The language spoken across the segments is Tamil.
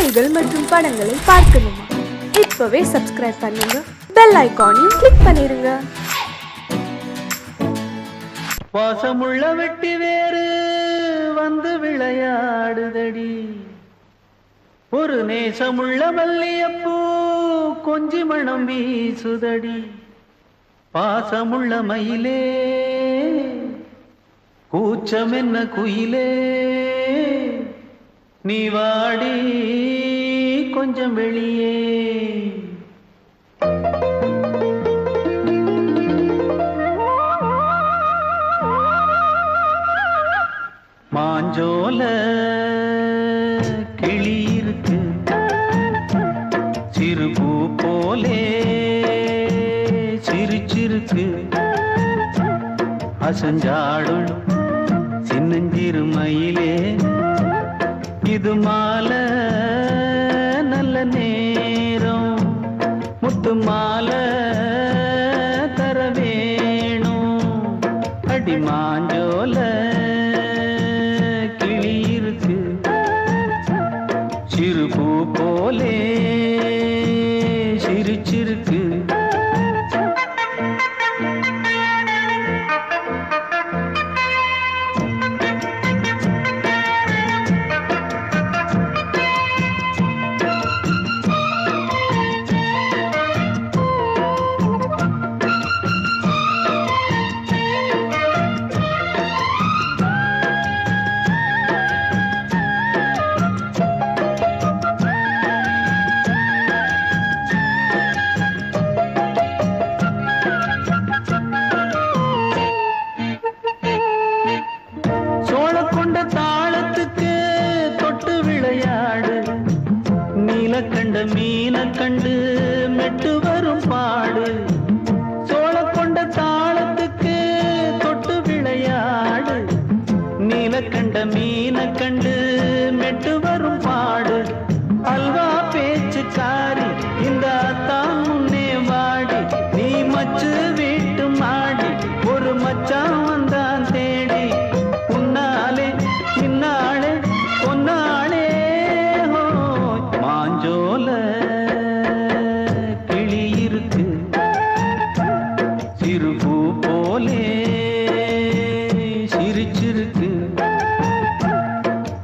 செய்திகள் மற்றும் படங்களை பார்க்கணுமா? இப்பவே சப்ஸ்கிரைப் பண்ணுங்க, பெல் ஐகானையும் கிளிக் பண்ணிருங்க. பாசமுள்ள வெட்டி வேறு வந்து விளையாடுதடி, ஒரு நேசமுள்ள மல்லியப்பூ கொஞ்சி மணம் வீசுதடி. பாசமுள்ள மயிலே கூச்சம் என்ன குயிலே, நீ வாடி கொஞ்சம் வெளியே. மாஞ்சோல கிளி இருக்கு, சிறுபூ போலே சிரிச்சிருக்கு. அசஞ்சாடும் சின்னஞ்சிறு மயிலே, இது மாலை நல்ல நேரம், முத்து மாலை தர வேணும். அடி மாஞ்சோல கிளி இருக்கு, சிறுபூ போலே சிரிச்சிருக்கு. கண்ட மீன கண்டு மெட்டு வரும் பாடு, சோழ கொண்ட தாளத்துக்கு தொட்டு விளையாடு. நீல கண்ட மீன கண்டு மெட்டு வரும் பாடு, அல்வா பேச்சு காரி இந்த தான் முன்னே வாடி. நீ மச்சு வீட்டு மாடி, ஒரு மச்சான் வந்தான் தேடி. உன்னாலே இன்னாலே பொன்னாலே மாஞ்சோல கிளி இருக்கு, சிறுபூ போலே சிரிச்சிருக்கு.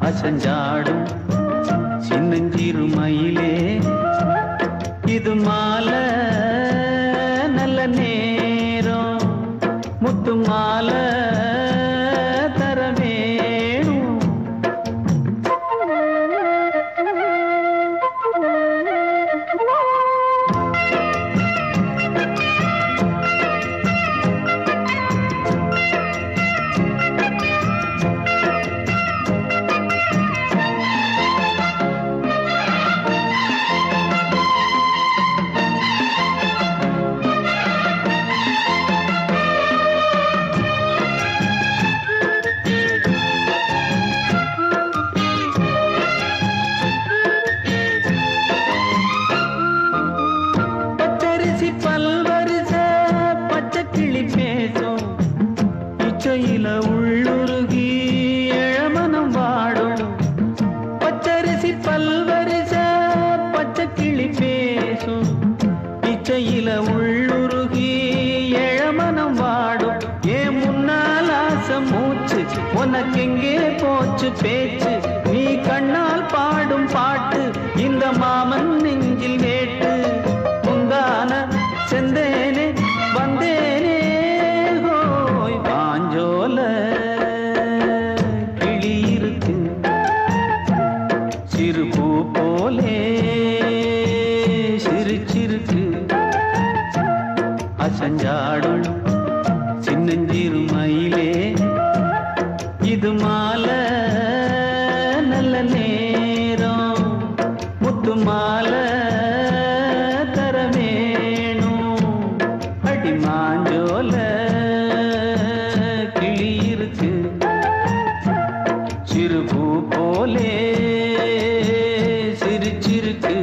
அசஞ்சாடும் சின்னஞ்சிறு மயிலே, இது மாலை நல்ல நேரம், முத்து மாலை தர வேணும். பல்வரிச பச்சை கிளி பேசும், இச்சையில உள்ளுருகி இளமனம் வாடும். பச்சரிசி பல்வரிச பச்சை கிளி பேசும், இச்சையில உள்ளுருகி இளமனம் வாடும். ஏன் முன்னால் ஆசை மூச்சு, உனக்கெங்கே போச்சு பேச்சு. நீ கண்ணால் பாடும் பாட்டு இந்த மாமன் நெஞ்சில் வேட்டு. செந்தேனே வந்தேனே ஹோய், பாஞ்சோல கிளி இருக்கு, சிறுபூ போலே சிரிச்சிருக்கு. அசஞ்சாடும் சின்னஞ்சிறு மயிலே, இது மாலை நல்ல நேரம், முத்து மாலை மாஞ்சோல கிளி இருக்கு, சிறுபூ போலே சிரிச்சிருக்கு.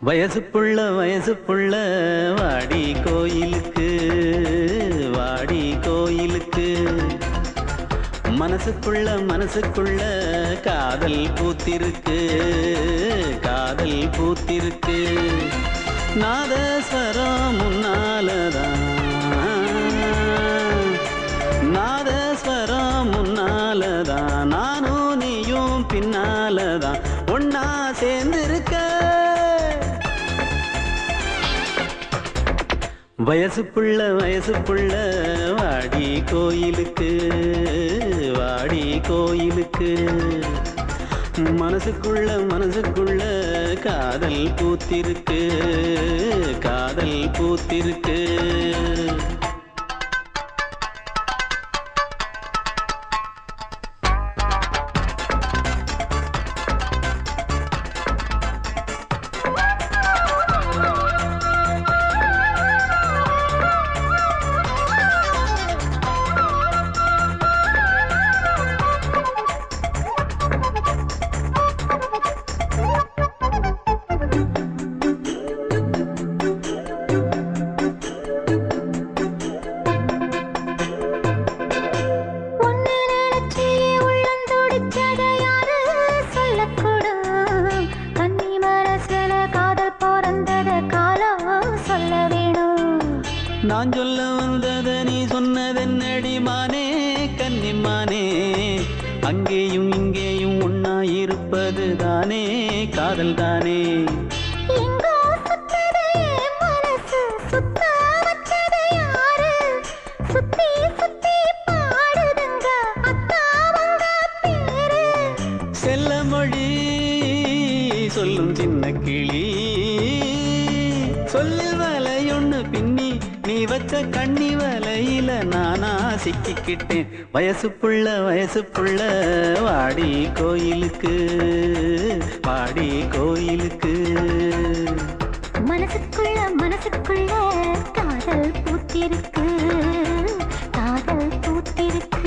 வயசு புள்ள வாடி கோயிலுக்கு வாடி கோயிலுக்கு மனசுக்குள்ள காதல் பூத்திருக்கு காதல் பூத்திருக்கு நாதஸ்வரம் முன்னாலதான் நாதஸ்வரம் முன்னாலதான் நானும் நீயும் பின்னாலதான் ஒன்னா சேர்ந்திருக்க வயசு புள்ள வாடி கோயிலுக்கு வாடி கோயிலுக்கு மனசுக்குள்ள காதல் பூத்திருக்கு காதல் பூத்திருக்கு நான் சொல்ல வந்தத நீ சொன்னதென்னடி மானே கன்னிமானே அங்கேயும் இங்கேயும் ஒன்னா இருப்பது தானே காதல் தானே செல்ல மொழி சொல்லும் சின்ன கிளி சொல்லில் வலையொன்னு பின்னி நீ வச்ச கண்ணி வலையில நானா சிக்கிக்கிட்டேன் வயசு புள்ள வாடி கோயிலுக்கு வாடி கோயிலுக்கு மனசுக்குள்ள காதல் பூத்திருக்கு காதல் பூத்திருக்கு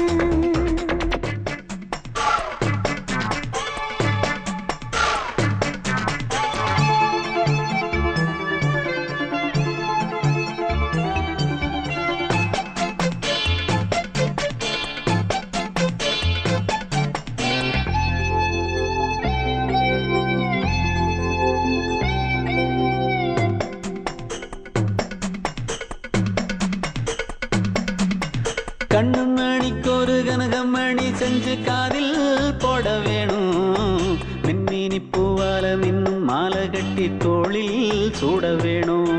கண்ணு மணிக்கு ஒரு கனகமணி செஞ்சு காதில் போட வேணும் மின்மினி பூவால மின்னும் மாலை கட்டி தோளில் சூட வேணும்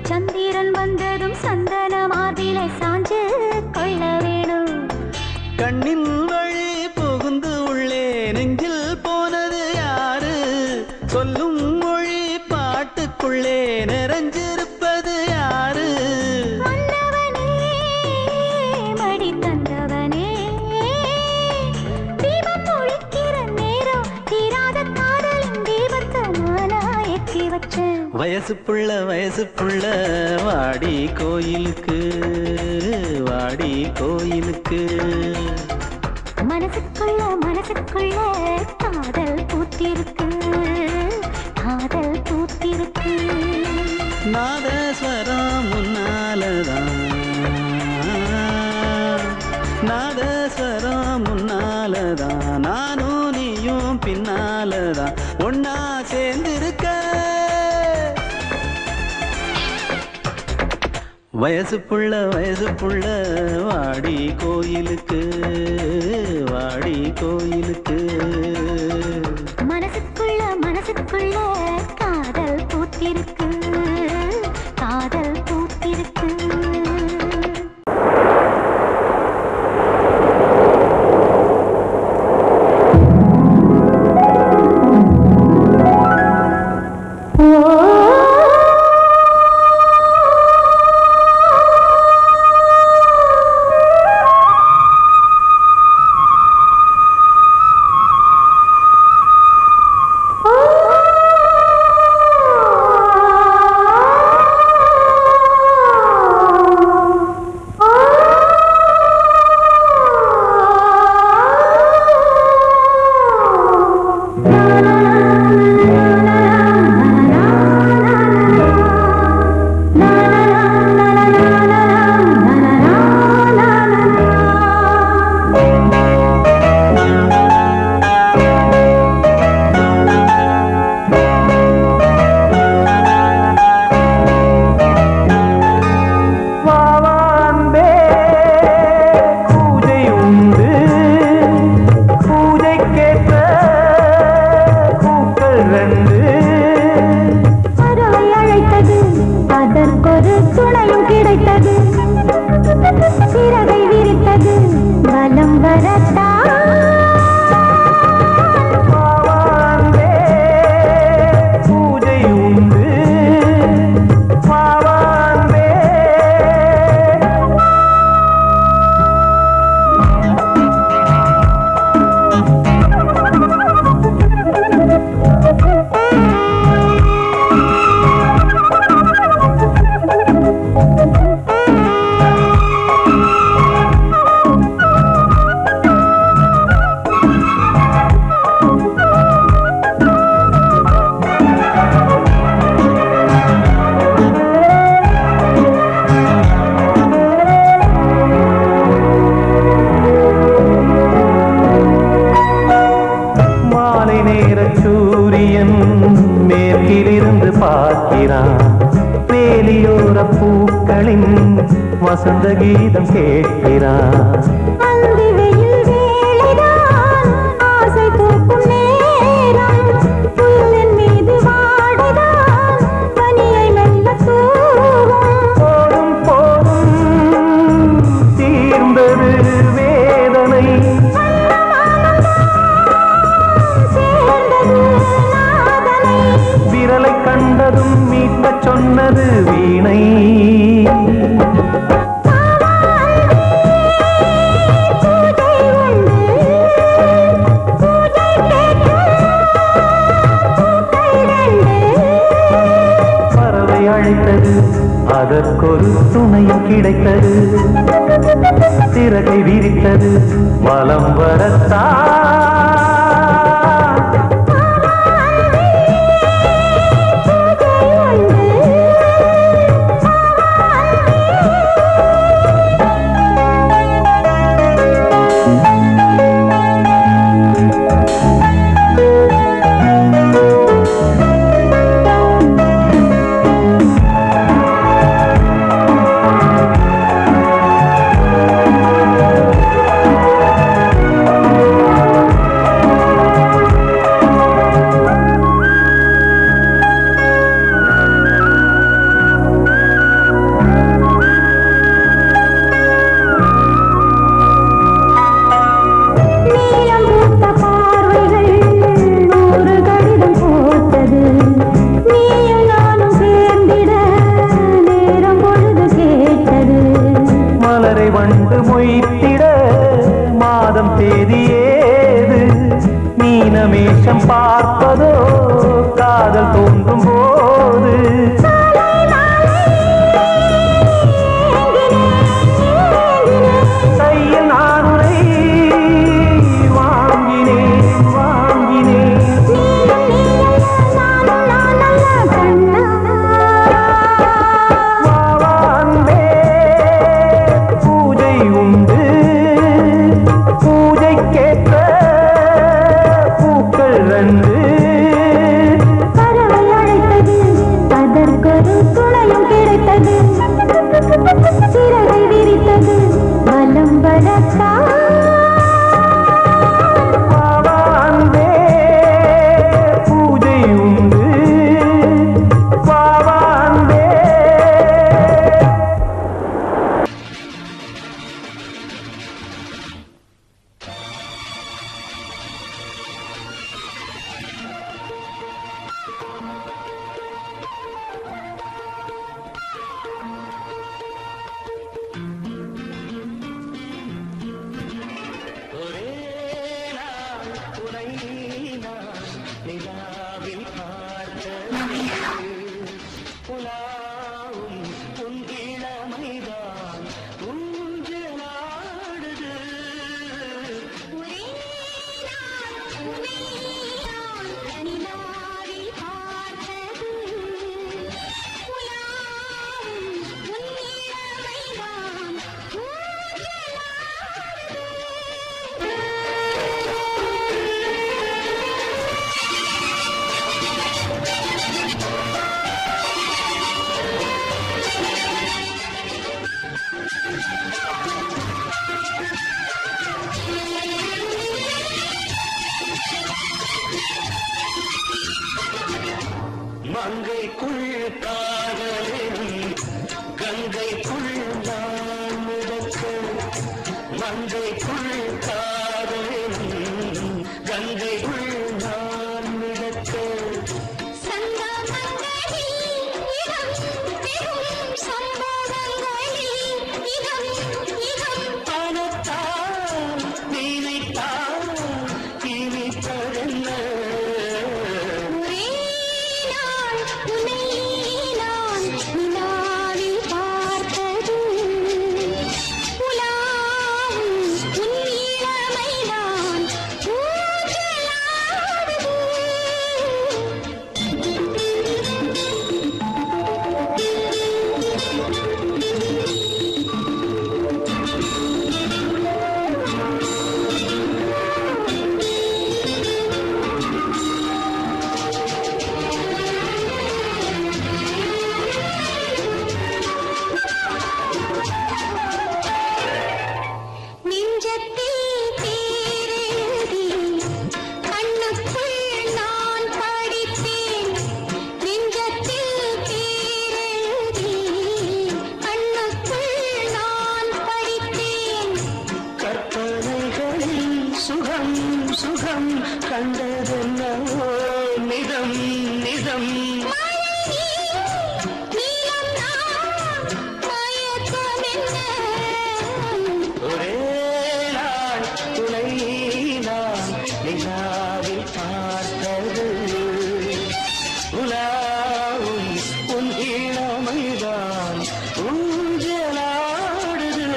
சந்திரன் வந்ததும் சந்தன மார்பிலை சாஞ்சு கொள்ள வேணும் கண்ணின் வழி புகுந்து உள்ளே நெஞ்சில் போனது யாரு சொல்லும் மொழி பாட்டுக்குள்ளே நிறைஞ்சிருப்பது யாரு மன்னவனே மடி தந்தவனே தீபம் ஒழிக்கிற நேரம் தீராத காதலின் தீபத்தை நானா ஏற்றி வச்சேன் வயசு புள்ள வாடி கோயிலுக்கு வாடி கோயிலுக்கு மனசுக்குள்ள காதல் பூத்திருக்கு காதல் பூத்திருக்கு நாதஸ்வரம் முன்னாலதான் நாதஸ்வரம் முன்னாலதான் நானும் நீயும் பின்னாலதான் ஒன்னா சேர்ந்திருக்க வயசு புள்ள வாடி கோயிலுக்கு வாடி கோயிலுக்கு மனசுக்குள்ள காதல் பூத்திருக்கு காதல் பூத்திருக்கு ரெண்டு பறவை அழைத்தது அதற்கொரு துணையும் கிடைத்தது சிறகை விரித்தது வலம் வரத்தான் பாவாந்தே பூஜை உண்டு பாவாந்தே மாலை நேர சூரியன் மேற்கிலிருந்து பார்க்கிறான் வேலியோர பூக்களின் வசந்த கீதம் கேட்கிறான் அந்தி வெயில் வேளைதான் ஆசை பூக்கும் நேரம் புல்லின் மீது வாடைதான் பனியை மெல்ல தூவும் போதும் போதும் தீர்ந்தது வேதனை சேர்ந்தது நாதனை விரலை கண்டதும் மீட்கச் சொன்னது வீணை பூஜை உண்டு பூஜை கேட்கும் பூக்கள் ரெண்டு பறவை அழைத்தது அதற்கொரு துணையும் கிடைத்தது சிறகை விரித்தது வலம் வரத்தான் நீலம் பூத்த பார்வைகள் நூறு கடிதம் போட்டது நீயும் நானும் சேர்ந்திட நேரம் பொழுது கேட்டது மலரை வண்டு மொய்த்திட மாதம் தேதி ஏது மீனமேஷம் பார்ப்பதோ காதல் தோன்றும் போது கையில் நான் உரை வாங்கினேன் வாங்கினேன் வாவாந்தே பூஜை உண்டு பூஜைக்கேற்ற பூக்கள் ரெண்டு பறவை அழைத்தது அதற்கொரு துணையும் கிடைத்தது சிறகை விரித்தது வலம் வரத்தான் வாவாந்தே பூஜை உண்டு வாவாந்தே மங்கைக்குள் காதலின் கங்கைக்குள் நான் மிதக்க மங்கைக்குள் காதலின் கங்கைக்குள் நான் மிதக்க பணத்தால் நினைத்தால் இனிப்பதென்ன சுகம் சுகம் கண்டதென்னவோ நிதம் நிதம் ஒரே நாள் துணை நான் நிலாவில் பார்த்தது உலாவும் உன் இளமைதான் ஊஞ்சலாடுது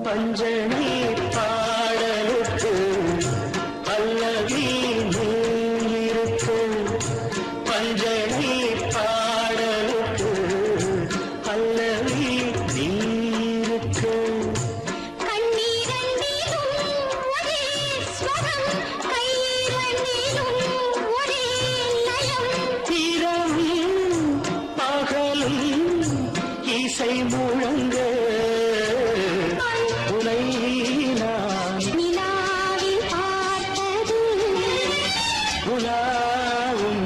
பஞ்சனி பாடலுக்கு பல்லவி இருக்கு பஞ்சனி பாடலுக்கு பல்லவி இருக்கு இரவும் பகலும் இசை முழங்க உனை நான் உலாவும்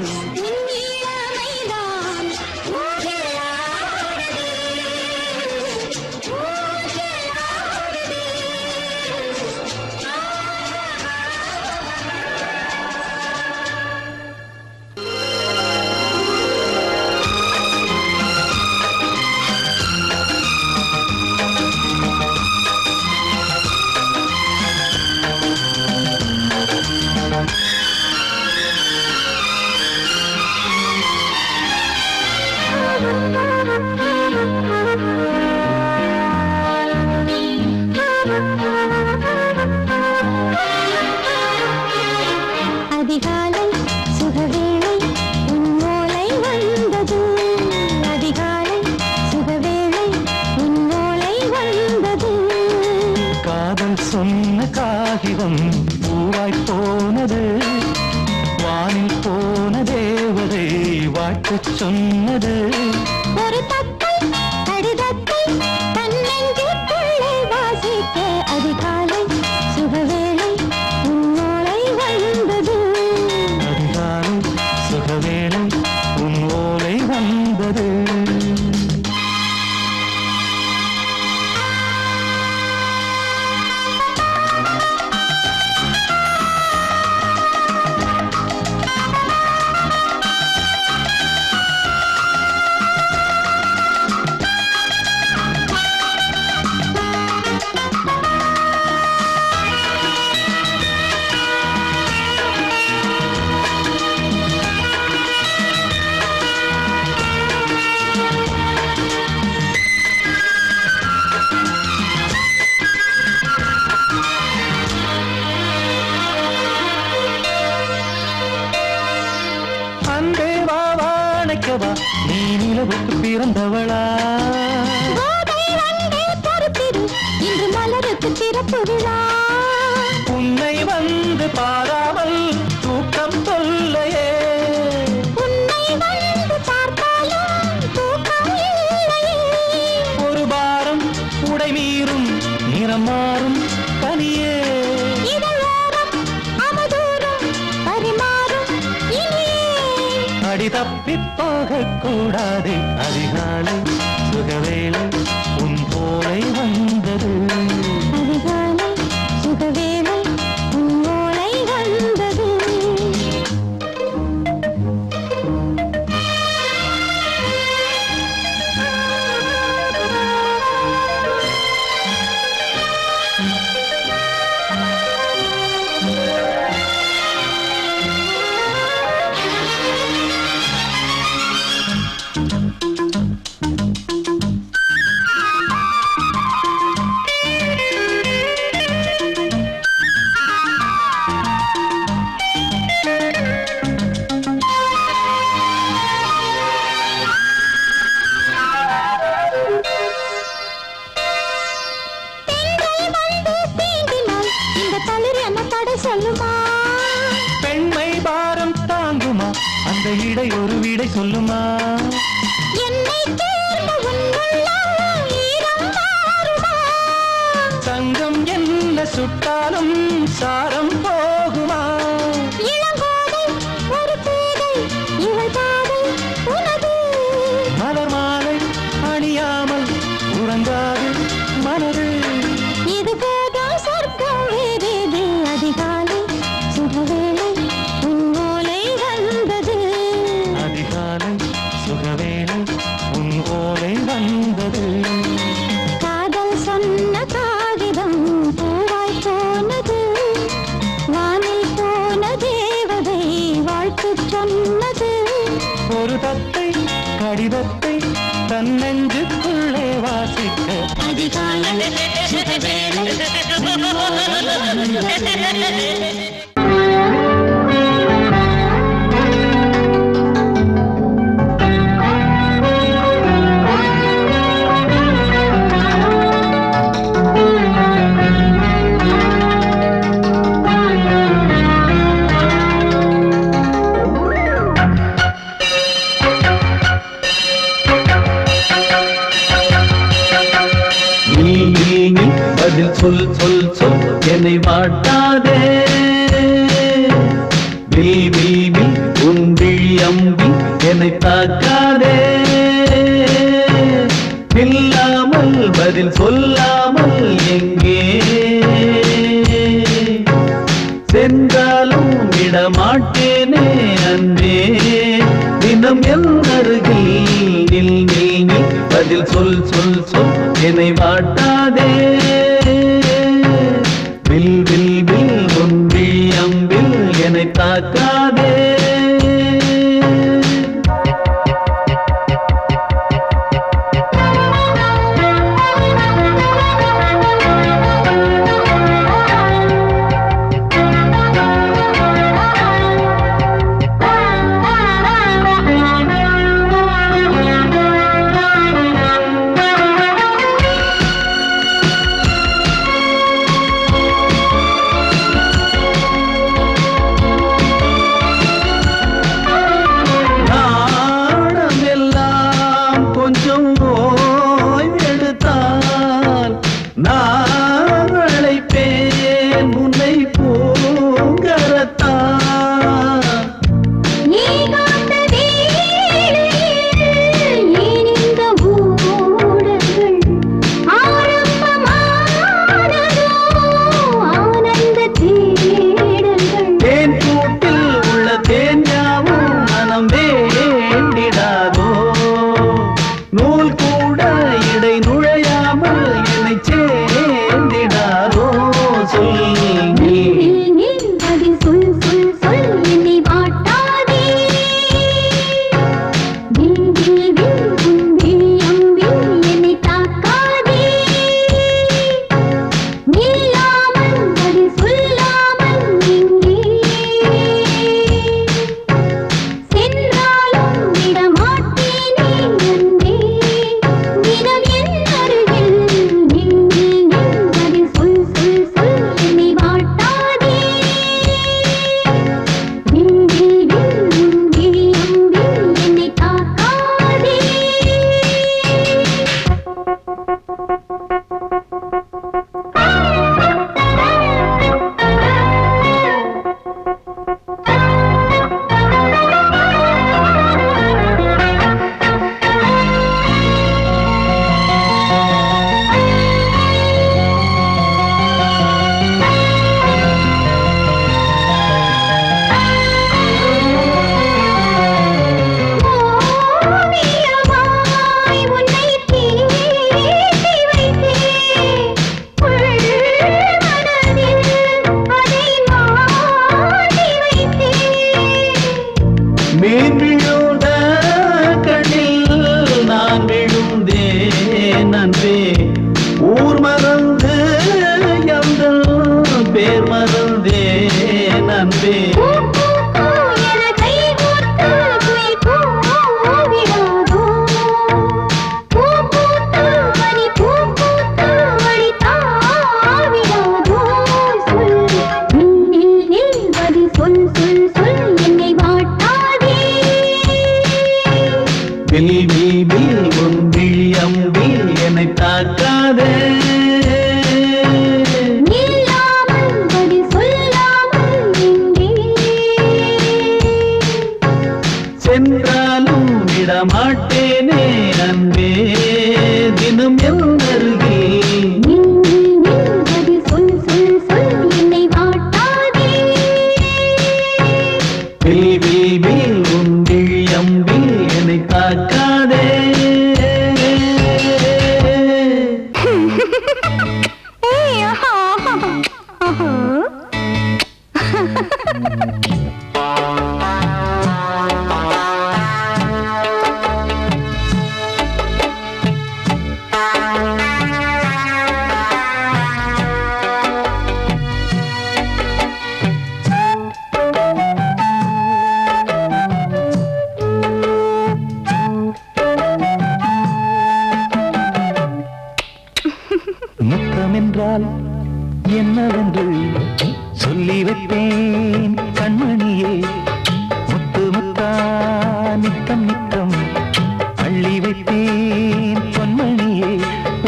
அதிகாலை சுகவேளை உன்னோலை வந்தது அதிகாலை சுகவேளை உன்னோலை வந்தது காதல் சொன்ன காகிதம் பூவாய் போனது வானில் போன தேவதை வாழ்த்துச் சொன்னது ஒரு தத்தை கடிதத்தை தன்னெஞ்சுக்குள்ளே வாசிக்க அதிகாலை சுகவேளை உன்னோலை வந்தது அதிகாலை சுகவேளை உன் ஓலை வந்தது நினைக்கவா நீ நிலவுக்கு பிறந்தவளா கோதை வந்தே பொறுத்திரு இன்று மலருக்கு திறப்பு விழா பாராமல் தூக்கம் தொல்லையே. உன்னை வந்து பார்த்தாலும் தூக்கம் இல்லையே. ஒரு பாரம் உடை மீறும் நிறம் மாறும் பனியே. இதழோரம் அமுதூரம் பரிமாறும் இனியே. அடி தப்பிப் போகக் கூடாது அதிகாலை சுகவேளை உன் போலை வந்தது. அதிகாலை சுகவேளை உன் ஓலை வந்தது. சொல்லுமா பெண்மை பாரம் தாங்குமா அந்த இடை ஒரு விடை சொல்லுமா. என்னை தேர்ந்த உன் உள்ளம் ஈரம் மாறுமா. தங்கம் என்ன சுட்டாலும் சாரம் போகுமா. இளங்கோதை ஒரு பேதை இவள் பாதை உனது. மலர் மாலை அணியாமல் உறங்காது மனது. இது போதும் சொர்க்கம் வேறேது. அதிகாலை சுகவேளை உன் ஓலை வந்தது. அதிகாலை சுகவேளை உன் ஓலை வந்தது. காதல் சொன்ன காகிதம் பூவாய் போனது. வானில் போன தேவதை வாழ்த்து சொன்னது. ஒரு தத்தை கடிதத்தை தன் நெஞ்சுக்குள்ளே வாசிக்க அதிகாலை சுகவேளை உன் ஓலை வந்தது. பதில் சொல் சொல் சொல் என்னை வாட்டாதே. வில் வில் வில் உன் விழி அம்பி என்னை தாக்காதே. இல்லாமல் பதில் சொல்லாமல் எங்கே சென்றாலும் விடமாட்டேனே அன்பே. தினம் என் அருகில் நில் நில் நில் பதில் சொல் சொல் சொல் என்னை வாட்டாதே. வில் வில் வில் உன் விழி அம்பில் என்னை தாக்காதே. முத்தம் என்றால் என்னவென்று சொல்லி வைப்பேன் கண்மணியே. முத்து முத்தா நித்தம் நித்தம் அள்ளி வைப்பேன் பொன்மணியே.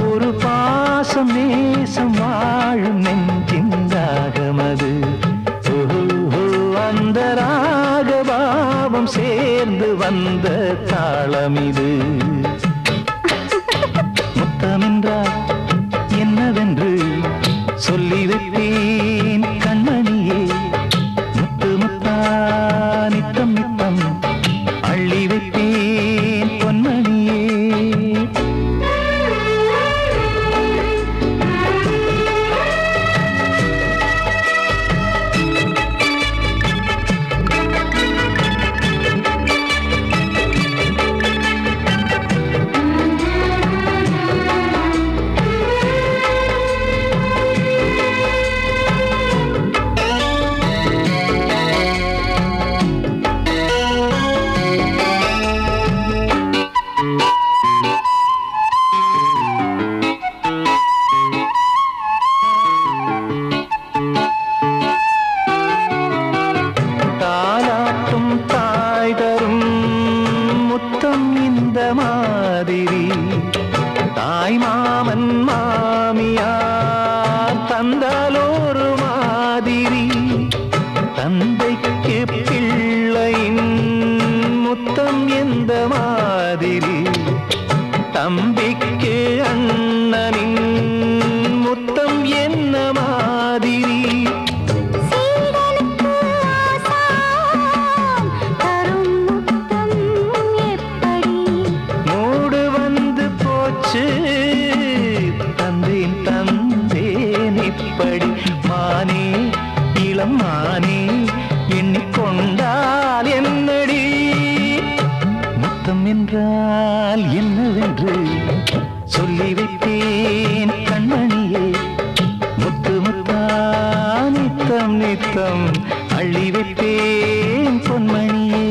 ஒரு பாசம் நேசம் வாழும் நெஞ்சின் ராகமது. அந்த ராகபாவம் சேர்ந்து வந்த தாளமிது. முத்தமென்றால் என்னவென்று சொல்லி வைப்பேன் கண்மணியே. முத்து முத்தா நித்தம் நித்தம் அள்ளி வைப்பேன் பொன்மணியே. தாலாட்டும் தாய் தரும் முத்தம் இந்த மாதிரி தாய் மாமன் மாமியார் தந்தாலோரு மாதிரி. தந்தைக்கு பிள்ளையின் முத்தம் எந்த மாதிரி தம்பிக்கு அண்ணனின் முத்தம் என்ன மாதிரி. சீடனுக்கு ஆசான் தரும் முத்தம் எப்படி? மூடு வந்து போச்சு தந்தேன் தந்தேன் இப்படி. மானே இளம் மானே எண்ணிக்கொண்டால் என்னடி. முத்தம் என்றால் என்னவென்று சொல்லி வைத்தேன் கண்மணியே. முத்து முத்தா நித்தம் நித்தம் அள்ளி வைப்பேன் பொன்மணியே.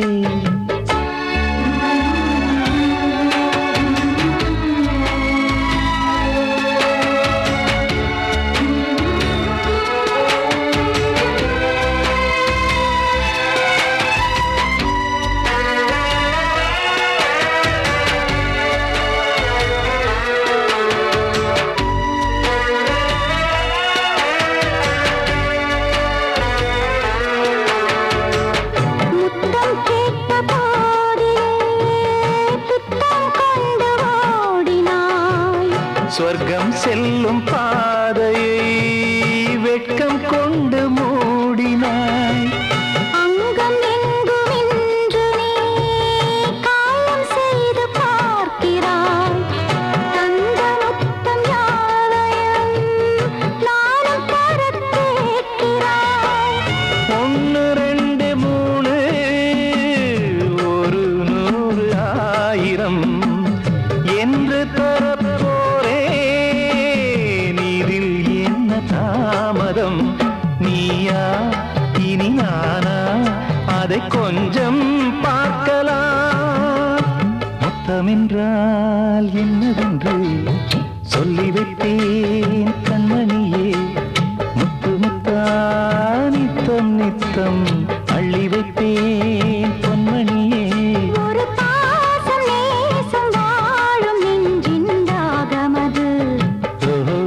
முத்தம் கேட்ட போதிலே பித்தம் கொண்டு ஓடினாய். சொர்க்கம் செல்லும் பாதையை வெட்கம் கொண்டு மூடினாய். அங்கம் எங்கும் இன்று நீ காயம் செய்து பார்க்கிறாய். தந்த முத்தம் யாவையும் நானும் தரக் கேட்கிறாய். ஒன்று ரெண்டு மூணு ஒரு நூறு ஆயிரம் என்று தரப்போரேன். இதில் என்ன தாமதம்? நீயா இனி நானா அதை கொஞ்சம் பார்க்கலாம். முத்தமென்றால் என்னவென்று சொல்லி வைத்தேன் கண்மணியே. முத்து முத்தா நித்தம் நித்தம் அள்ளி வைப்பேன் பொன்மணியே. ஒரு பாசம் நேசம் வாழும் நெஞ்சின் ராகமது. ஓஹோ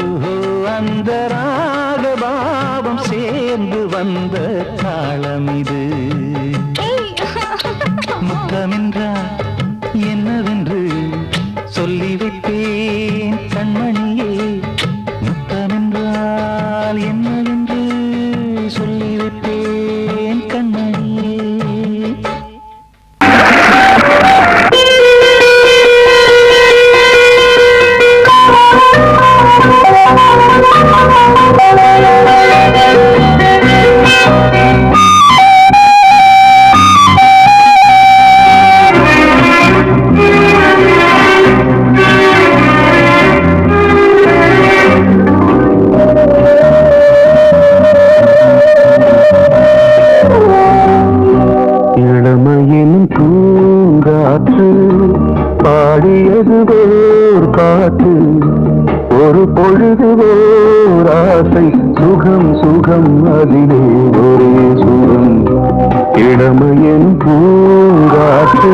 அந்த ராகபாவம் சேர்ந்து வந்த தாளமிது. முத்தமென்றால் என்னவென்று சொல்லி வைப்பேன் கண்மணியே. முத்தமென்றால் என்னவென்று சொல்லி வைப்பேன் கண்மணியே. ஓர் ஆசை சுகம் சுகம் அதிலே ஒரே சுகம் இளமையின் பூங்காற்று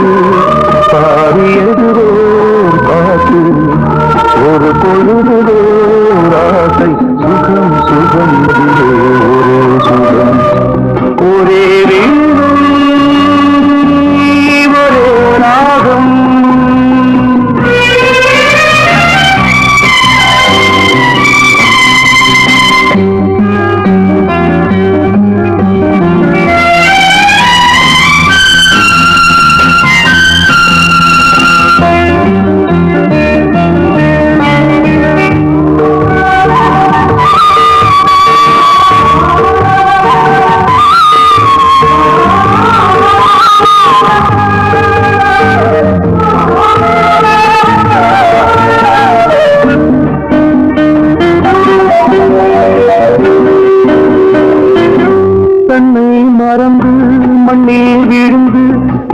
பாடியது ஓர் பாட்டு ஒரு பொழுது ஓர் ஆசை சுகம் சுகம் அதிலே ஒரே சுகம் ஒரே வீடும் ஒரே ராகம்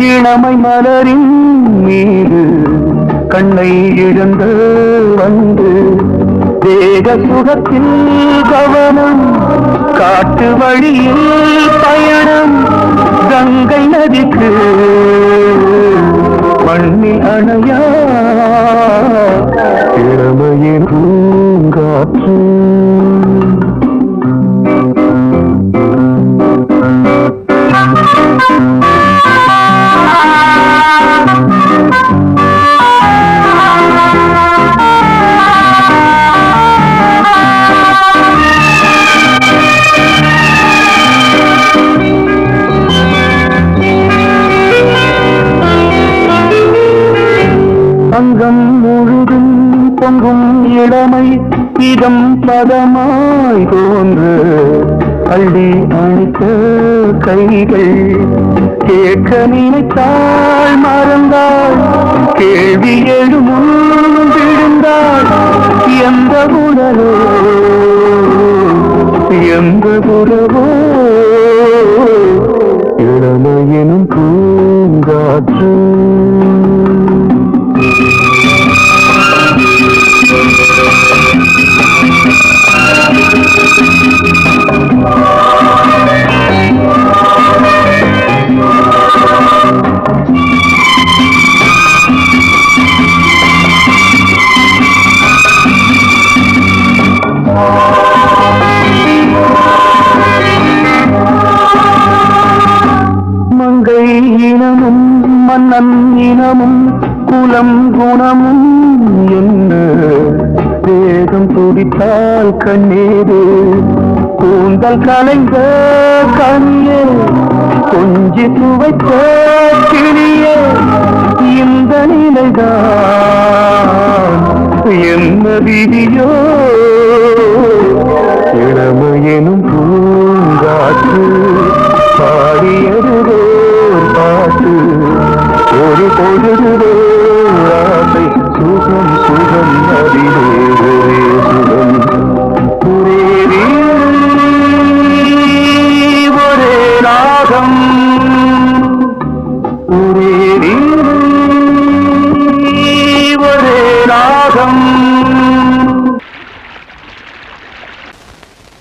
இளமை மலரின் மீது கண்ணை இழந்து வந்து தேக சுகத்தில் கவனம் காட்டு வழியில் பயணம் கங்கை நதிக்கு மண்ணில் அணையா இளமையின் பூங்காற்று அங்கம் முழுதும் பொங்கும் இளமை இதம் பதமாய் தோன்று அள்ளி அணித்த கைகள் கேட்க நினைத்தாள் மறந்தாள் கேள்வி எழுமுன் விழுந்தாள் எந்த உடலோ எந்த உறவோ இளமையினும் பூங்காற்று மங்கை இனமும் மன்னன் இனமும் குலம் குணமும் என்ன வேகம் துடித்தால் கண்ணீரு கூந்தல் கலைந்த கனியே கொஞ்சி துவைத்த கிளியே இந்த நிலைதான் என்ன விதியோ இளமையெனும் பூங்காற்று பாடியது பாட்டு ஒரு பொழுது ஆசை சுகம் சுகம் அதிலே ஒரே சுகம் ஒரே ஒரே ராகம் ஒரே ஒரே ராகம்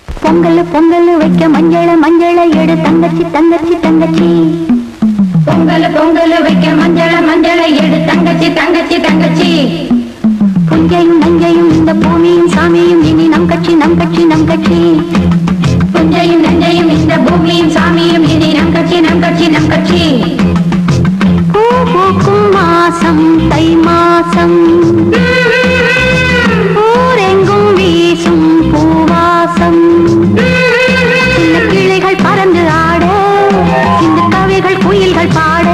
பொங்கல் பொங்கல் வைக்க மஞ்சள மஞ்சள எடு தங்கச்சி தங்கச்சி தங்கச்சி பொங்கல் பொங்கல் வைக்க மஞ்சள மஞ்சள எடு தங்கச்சி தங்கச்சி தங்கச்சி புஞ்சையும் நஞ்சையும் இந்த பூமியும் சாமியும் இனி நம் கட்சி நம் கட்சி நம் கட்சி புஞ்சையும் நஞ்சையும் இந்த பூமியும் சாமியும் இனி நம் கட்சி நம் கட்சி நம் கட்சி பூ பூக்கும் மாசம் தை மாசம் ஊரெங்கும் வீசும் பூவாசம் சின்ன கிளைகள் பறந்து ஆட இந்த கவிகள் குயில்கள் பாட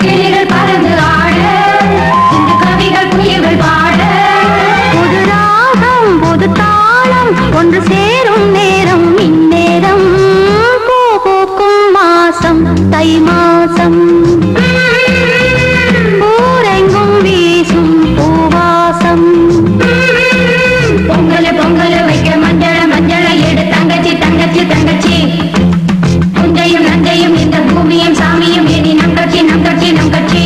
கிளைகள் பறந்து ஆட இந்த கவிகள் குயில்கள் பாட புது ராகம் புது தாளம் ஒன்று சேரும் நேரம் இந்நேரம் பூ பூக்கும் மாசம் தை மாசம் ஊரெங்கும் வீசும் பூவாசம் பொங்கல் பொங்கல் வைக்க மஞ்சள மஞ்சள எடு தங்கச்சி தங்கச்சி தங்கச்சி புஞ்சையும் நஞ்சையும் இந்த பூமியும் சாமியும் இனி நம் கட்சி நம் கட்சி நம் கட்சி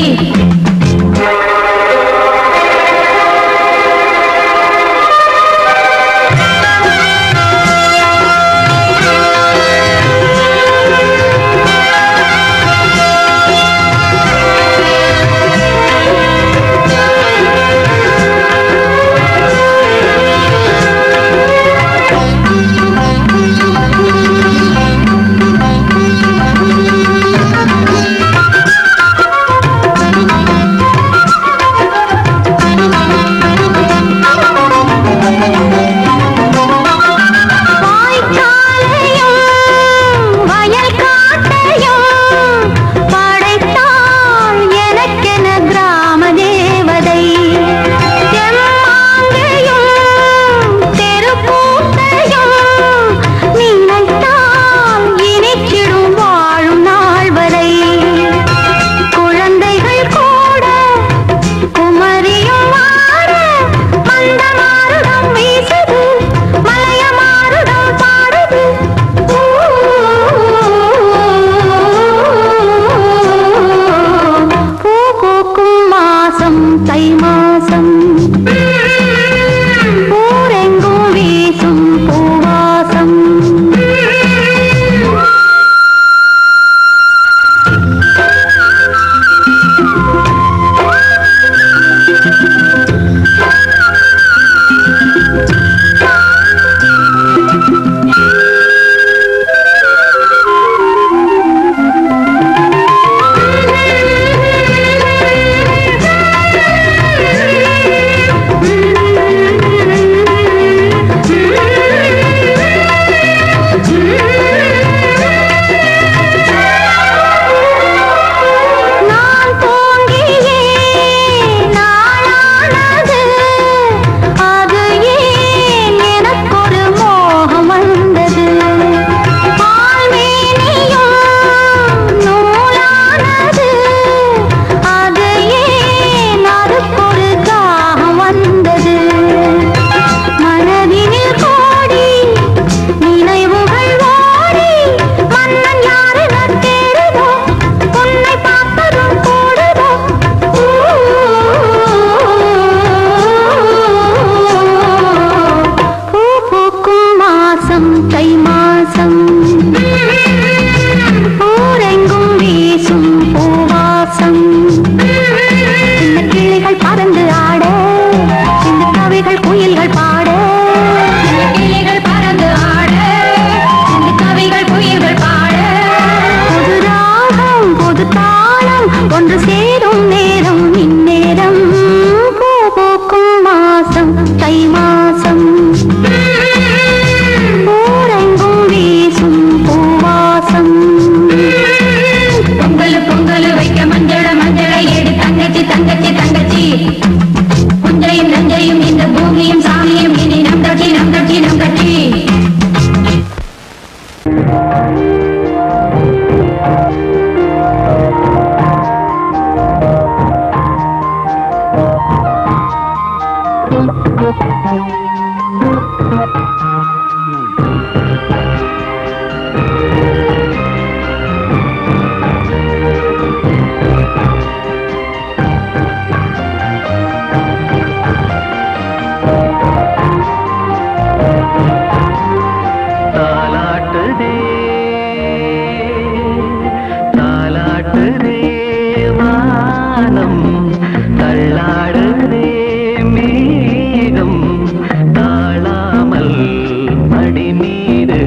மடி மீது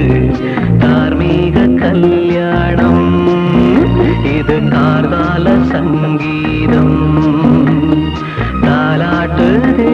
தார்மீக கல்யாணம் இது கார்கால சங்கீதம் தாலாட்டுதே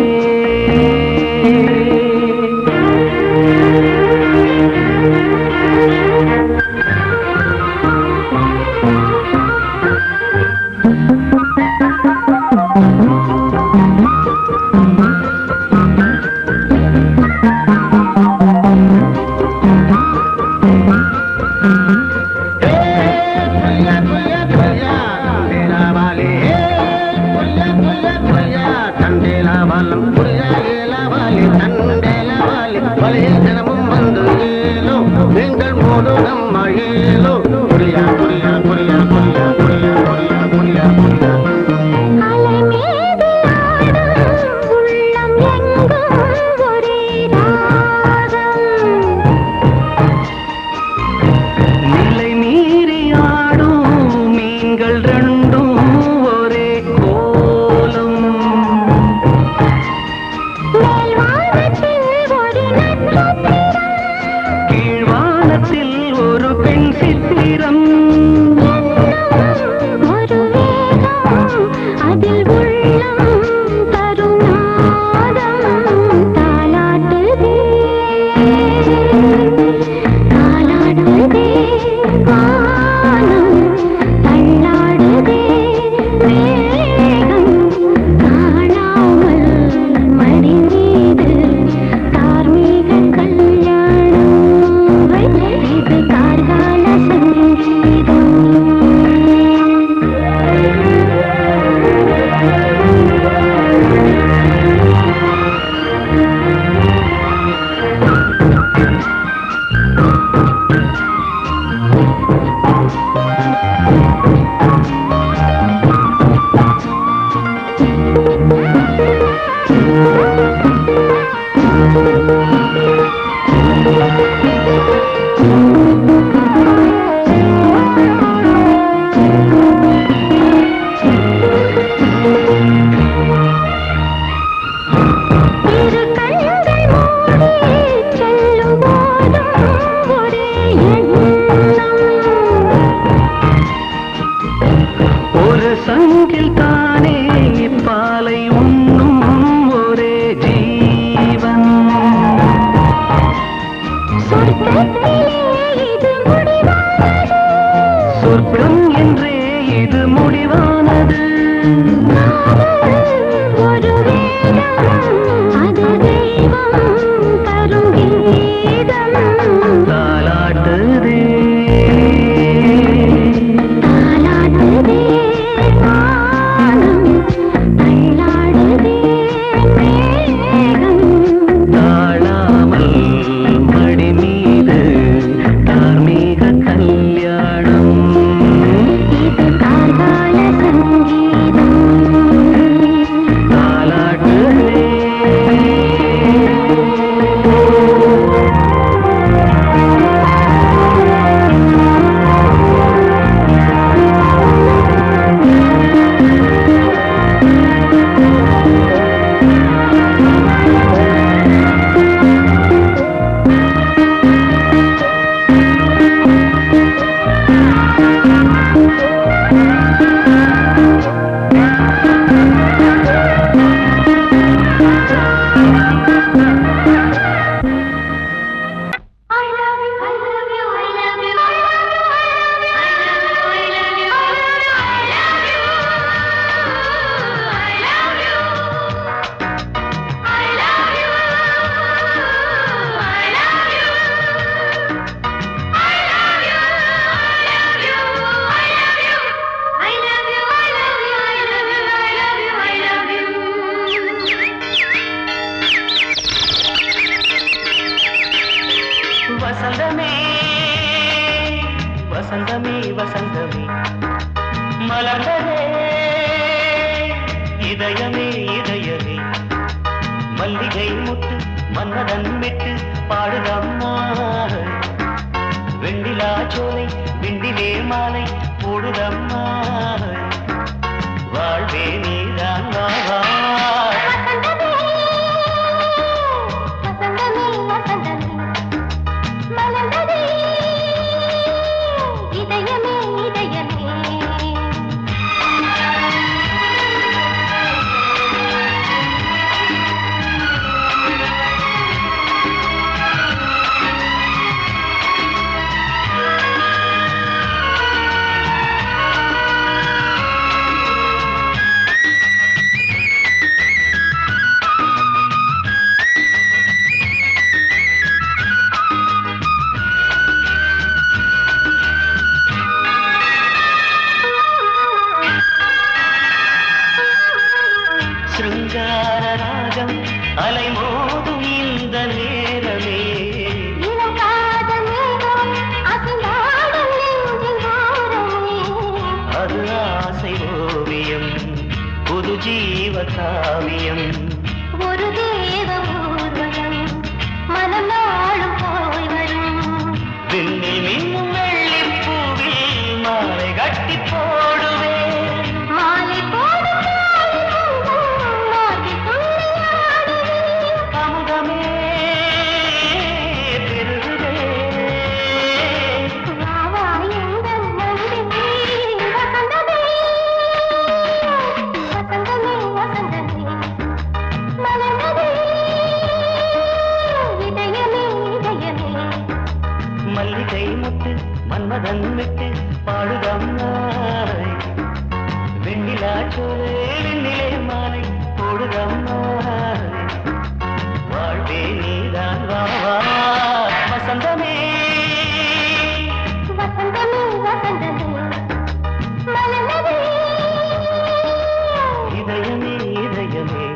காவியம் ஒரு தேவ ஊர்வலம் மனம் நாளும் போய் வரும் விண்ணில் மின்னும் வெள்ளி பூவில் மாலை கட்டி போடுவேன் மாலை போடும் மாலை துள்ளியாடுவேன் அமுதமே பெருகுதே வாவா எங்கள் நந்தினி வசந்தமே வசந்தமே வசந்தமே மலர்ந்ததே இதயமே இதயமே மல்லிகை முத்து மன்மதன் விட்டு பாடுதம்மாய் வெண்ணிலா சோலை வெண்ணிலே மாலை போடுதம்மாய் வாழ்வே நீதான் வா வா வசந்தமே வசந்தமே வசந்தமே மலர்ந்ததே இதயமே இதயமே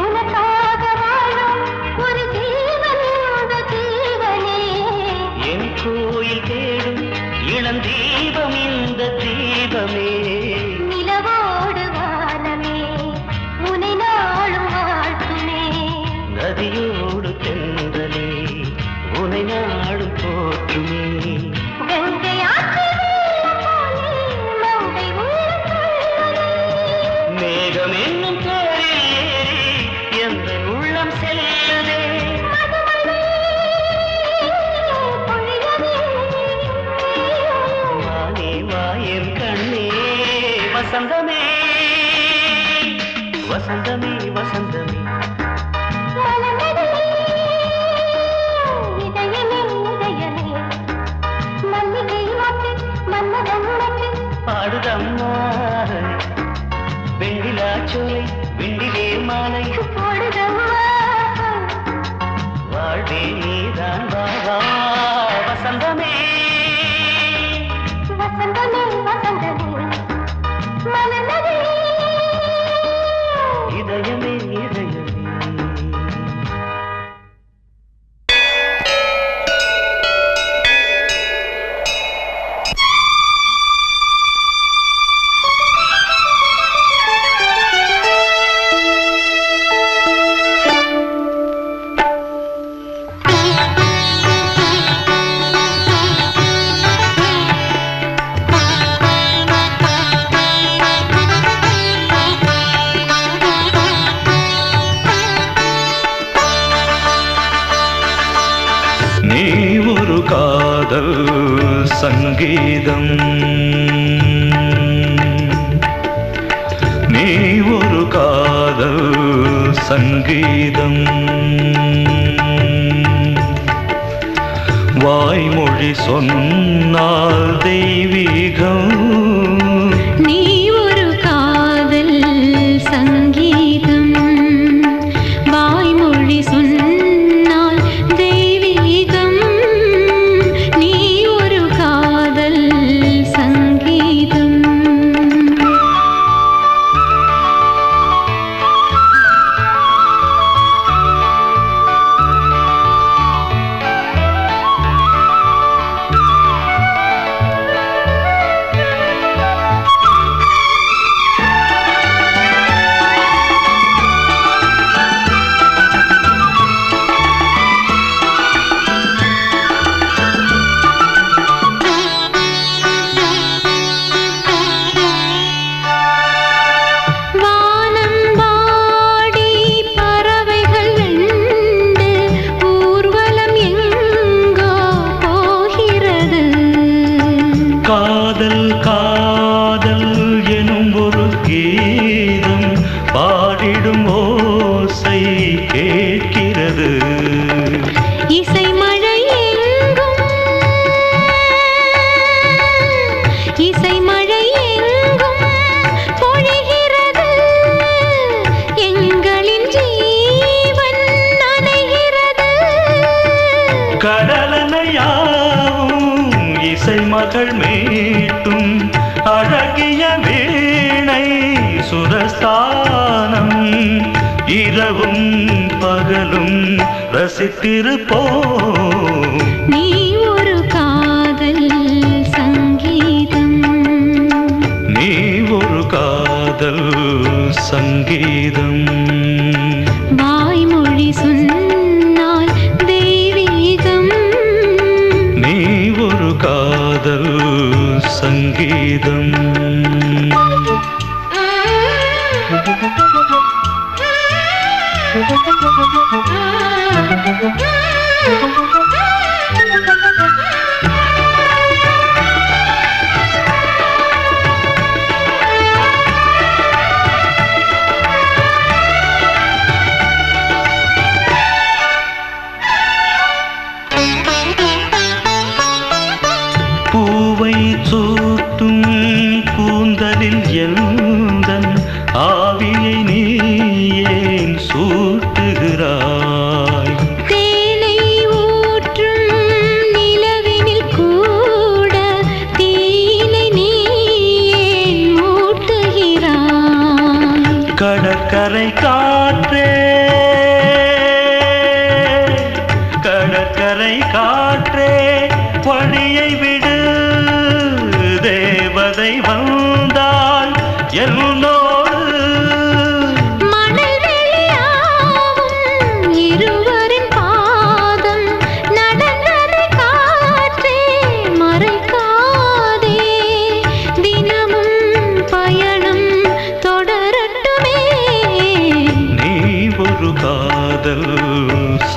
உனக்காக வாழும் ஒரு ஜீவன் இந்த ஜீவனே என் கோயில் தேடும் இளந்தீபம் இந்த தீபமே நிலவோடு வானமே உனை நாளும் வாழ்த்துமே நதியோடு தென்றலே உனை நாடும் போற்றுமே கங்கை ஆற்று வெள்ளம் போலே மங்கை உள்ளம் துள்ளுதே. மேகம் என்னும் பேரில் ஏறி எந்த உள்ளம் செல்லுதே மதுமழை பொழியவே. வானே வாயன் கண்ணே வசந்தமே வசந்தமே வசந்தமே மலர்ந்ததே இதயமே இதயமே மல்லிகை மொட்டு மன்மதன் மொட்டு பாடுதம்மா வெண்ணிலா சோலை வெண்ணிலே மாலை போடுதம்மா வாழ்வே நீதான் வா வா வசந்தமே வசந்தமே வசந்தமே மலர்ந்ததே இதயமே இதயமே நீ ஒரு காதல் சங்கீதம் நீ ஒரு காதல் சங்கீதம் வாய்மொழி சொன்னால் தெய்வீகம் நீ ஒரு காதல் சங்கீதம் வாய்மொழி சொன்னால் தெய்வீகம் நீ ஒரு காதல் சங்கீதம் மகள் மீட்டும் அழகிய வீணை சுரஸ்தானம் இரவும் பகலும் ரசித்திருப்போம். நீ ஒரு காதல் சங்கீதம், நீ ஒரு காதல் சங்கீதம். வாய்மொழி சொன்னால் தெய்வீகம், நீ ஒரு காதல் சங்கீதம். பூவை சூட்டும் கூந்தலில் எந்தன் ஆவியை நீ ஏன் சூட்டுகிறாய்? தேனை ஊற்றும் நிலவினில் கூட தீனை நீ ஏன் மூட்டுகிறாய்? கடற்கரை காற்றே, கடற்கரை காற்றே வழியை விடு, தேவதை வந்தால் என்னோடு. மணல் வெளியாகும் இருவரின் பாதம் நடந்ததை காற்றே மறைக்காதே, தினமும் பயணம் தொடரட்டுமே. நீ ஒரு காதல்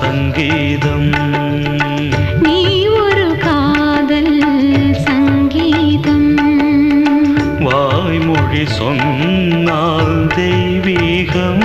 சங்கீதம், நீ ஒரு காதல் சங்கீதம், வாய்மொழி சொன்னால் தெய்வீகம்.